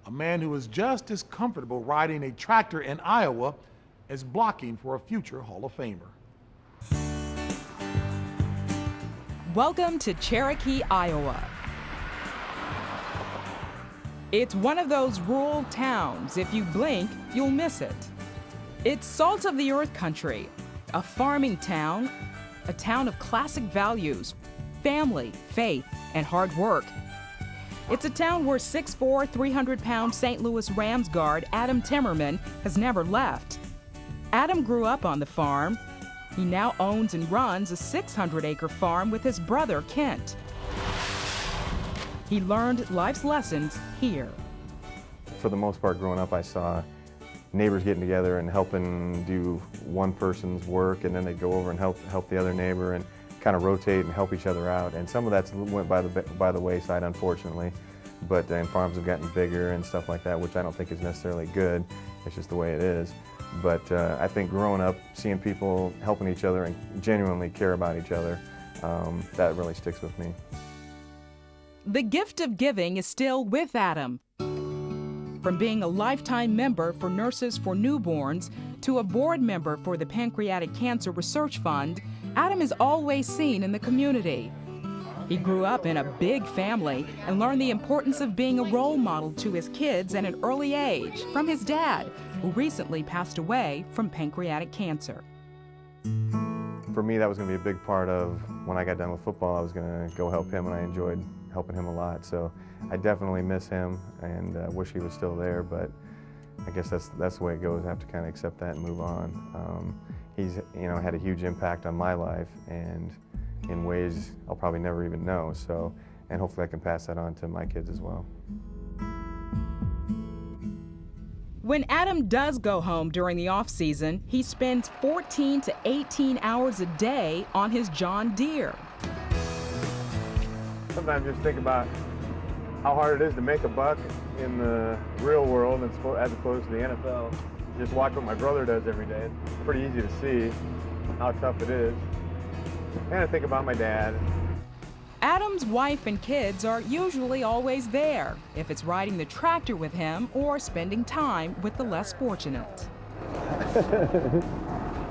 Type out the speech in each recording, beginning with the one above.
a man who is just as comfortable riding a tractor in Iowa as blocking for a future Hall of Famer. Welcome to Cherokee, Iowa. It's one of those rural towns. If you blink, you'll miss it. It's salt of the earth country, a farming town, a town of classic values, family, faith, and hard work. It's a town where 6'4", 300-pound St. Louis Rams guard Adam Timmerman has never left. Adam grew up on the farm. He now owns and runs a 600-acre farm with his brother, Kent. He learned life's lessons here. For the most part, growing up, I saw neighbors getting together and helping do one person's work, and then they'd go over and help the other neighbor and kind of rotate and help each other out. And some of that went by the wayside, unfortunately. But then farms have gotten bigger and stuff like that, which I don't think is necessarily good. It's just the way it is. But I think growing up, seeing people helping each other and genuinely care about each other, that really sticks with me. The gift of giving is still with Adam. From being a lifetime member for Nurses for Newborns to a board member for the Pancreatic Cancer Research Fund, Adam is always seen in the community. He grew up in a big family and learned the importance of being a role model to his kids at an early age from his dad, who recently passed away from pancreatic cancer. For me, that was going to be a big part of when I got done with football. I was going to go help him, and I enjoyed helping him a lot. So I definitely miss him and wish he was still there, but I guess that's the way it goes. I have to kind of accept that and move on. He's had a huge impact on my life, and in ways I'll probably never even know. So, and hopefully I can pass that on to my kids as well. When Adam does go home during the off-season, he spends 14 to 18 hours a day on his John Deere. Sometimes just think about how hard it is to make a buck in the real world as opposed to the NFL. Just watch what my brother does every day. It's pretty easy to see how tough it is. And I think about my dad. Adam's wife and kids are usually always there, if it's riding the tractor with him or spending time with the less fortunate.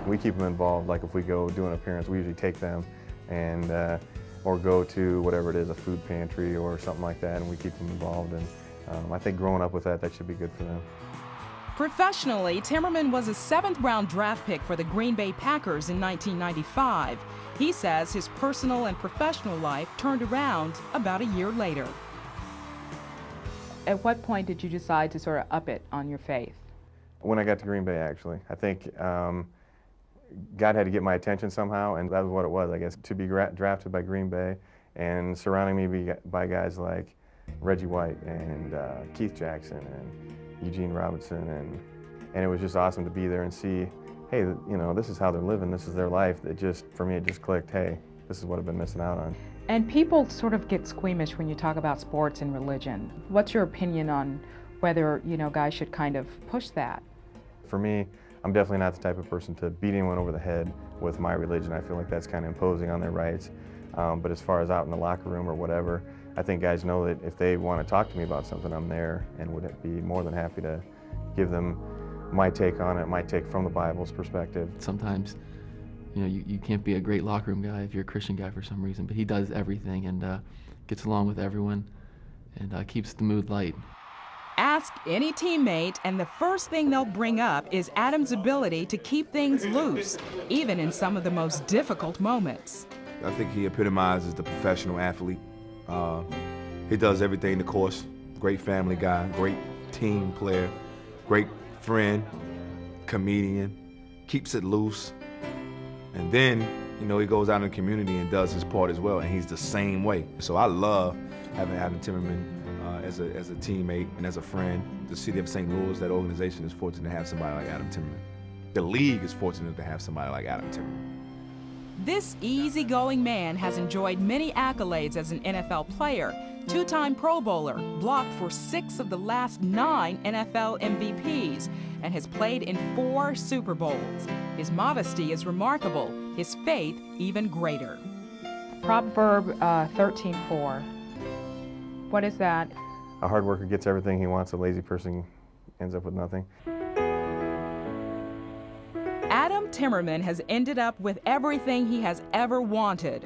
We keep them involved. Like if we go do an appearance, we usually take them and or go to whatever it is, a food pantry or something like that, and we keep them involved. And I think growing up with that should be good for them. Professionally, Timmerman was a 7th-round draft pick for the Green Bay Packers in 1995. He says his personal and professional life turned around about a year later. At what point did you decide to sort of up it on your faith? When I got to Green Bay, actually. I think God had to get my attention somehow, and that was what it was, I guess, to be drafted by Green Bay and surrounding me by guys like Reggie White and Keith Jackson and Eugene Robinson, and it was just awesome to be there and see, hey, this is how they're living, this is their life. For me, it just clicked, hey, this is what I've been missing out on. And people sort of get squeamish when you talk about sports and religion. What's your opinion on whether, guys should kind of push that? For me, I'm definitely not the type of person to beat anyone over the head with my religion. I feel like that's kind of imposing on their rights. But as far as out in the locker room or whatever, I think guys know that if they want to talk to me about something, I'm there and would be more than happy to give them my take on it, my take from the Bible's perspective. Sometimes, you can't be a great locker room guy if you're a Christian guy for some reason, but he does everything and gets along with everyone and keeps the mood light. Ask any teammate, and the first thing they'll bring up is Adam's ability to keep things loose, even in some of the most difficult moments. I think he epitomizes the professional athlete. He does everything, of course. Great family guy, great team player, great friend, comedian, keeps it loose. And then, he goes out in the community and does his part as well, and he's the same way. So I love having Adam Timmerman as a teammate and as a friend. The city of St. Louis, that organization, is fortunate to have somebody like Adam Timmerman. The league is fortunate to have somebody like Adam Timmerman. This easygoing man has enjoyed many accolades as an NFL player, 2-time Pro Bowler, blocked for 6 of the last 9 NFL MVPs, and has played in 4 Super Bowls. His modesty is remarkable, his faith even greater. Proverb 13:4. What is that? a hard worker gets everything he wants, a lazy person ends up with nothing. Adam Timmerman has ended up with everything he has ever wanted: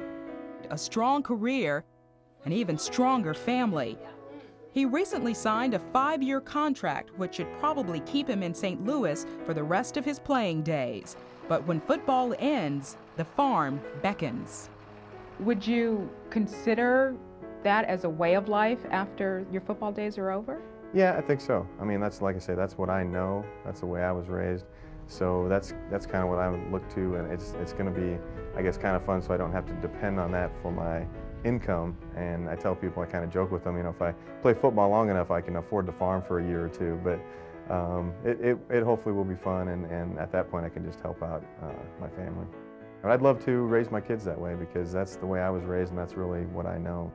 a strong career, an even stronger family. He recently signed a 5-year contract, which should probably keep him in St. Louis for the rest of his playing days. But when football ends, the farm beckons. Would you consider that as a way of life after your football days are over? Yeah, I think so. I mean, that's, like I say, that's what I know. That's the way I was raised. So that's kind of what I would look to, and it's going to be, I guess, kind of fun, so I don't have to depend on that for my income. And I tell people, I kind of joke with them, you know, if I play football long enough, I can afford to farm for a year or two. But it hopefully will be fun, and at that point I can just help out my family. And I'd love to raise my kids that way, because that's the way I was raised, and that's really what I know.